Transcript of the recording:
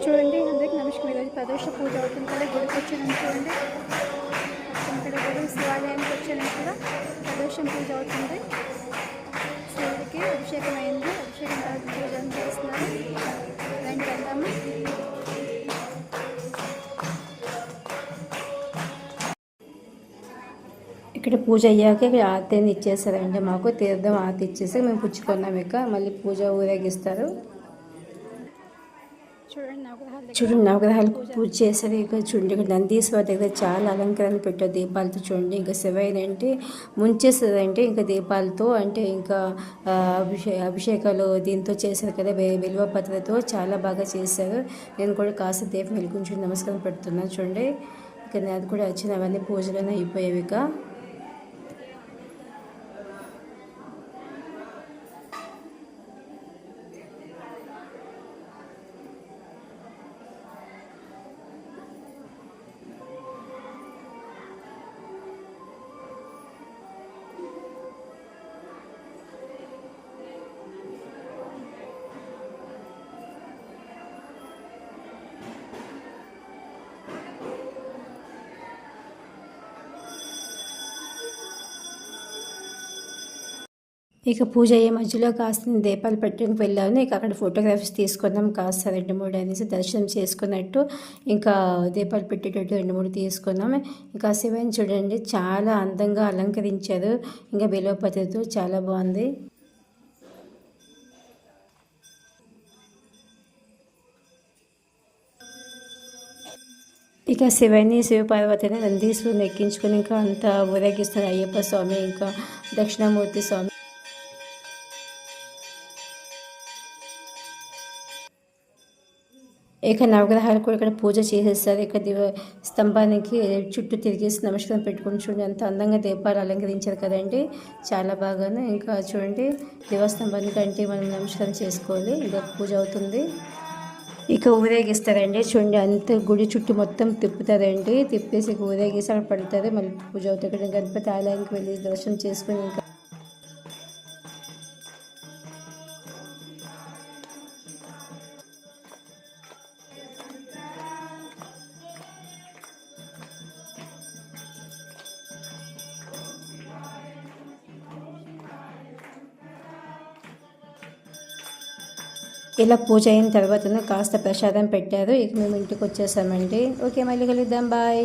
చూడండి అందరికి నమస్కారం. ఈరోజు ప్రదోష పూజ అవుతుంది కదా, గుడికి వచ్చాను చూడండి. ఇక్కడ గుడి శివాలయానికి వచ్చాను కూడా ప్రదోషం పూజ అవుతుంది. శివుడికి అభిషేకం అయింది, అభిషేకం తర్వాత పూజ చేస్తున్నారు. రండి వెళ్దాము. ఇక్కడ పూజ అయ్యాక ఇక్కడ ఆరతిని ఇచ్చేస్తారండి. మాకు తీర్థం ఆరతి ఇచ్చేసి మేము పుచ్చుకున్నాం. ఇక మళ్ళీ పూజ ఊరేగిస్తారు. చూడండి నవగ్రహాలకు పూజ చేస్తారు. ఇక చూడండి ఇక్కడ నందీశ్వర దగ్గర చాలా అలంకరణ పెట్టారు దీపాలతో. చూడండి ఇంకా శివయ్య అంటే ముంచేస్తుందంటే ఇంకా దీపాలతో, అంటే ఇంకా అభిషేకాలు దీంతో చేశారు కదా, బిల్వ పత్రతో చాలా బాగా చేశారు. నేను కూడా కాస్త దీపం వెలిగించి నమస్కారం పెడుతున్నాను. చూడండి ఇక అది కూడా వచ్చినవన్నీ పూజలన్నీ అయిపోయాయి. ఇక ఇక పూజ అయ్యే మధ్యలో కాస్త దీపాలు పెట్టుకుని వెళ్ళాను. ఇక అక్కడ ఫోటోగ్రఫీస్ తీసుకున్నాం. కాస్త 2-3 అనేసి దర్శనం చేసుకున్నట్టు ఇంకా దీపాలు పెట్టేటట్టు 2-3 తీసుకున్నాం. ఇంకా శివని చూడండి చాలా అందంగా అలంకరించారు. ఇంకా బిల్వపత్రితో చాలా బాగుంది. ఇక శివపార్వతిని నందీశ్వరుని ఎక్కించుకొని ఇంకా అంతా ఊరేగిస్తున్నారు. అయ్యప్ప స్వామి ఇంకా దక్షిణామూర్తి స్వామి. ఇక నవగ్రహాలు కూడా ఇక్కడ పూజ చేసేస్తారు. ఇక స్తంభానికి చుట్టూ తిరిగేసి నమస్కారం పెట్టుకుని చూడండి అంత అందంగా దీపాలు అలంకరించారు కదండి, చాలా బాగానే. ఇంకా చూడండి దేవస్తంభానికి అంటే మనం నమస్కారం చేసుకోవాలి. ఇంకా పూజ అవుతుంది. ఇక ఊరేగిస్తారండి. చూడండి అంత గుడి చుట్టూ మొత్తం తిప్పుతారండి. తిప్పేసి ఊరేగేసి అక్కడ పడతారు. మళ్ళీ పూజ అవుతుంది. ఇక్కడ గణపతి ఆలయానికి వెళ్ళి దర్శనం చేసుకుని ఇంకా ఇలా పూజ అయిన తర్వాత కాస్త ప్రసాదం పెట్టారు. ఇక మేము ఇంటికి వచ్చేసామండి. ఓకే మళ్ళీ కలుద్దాం, బాయ్.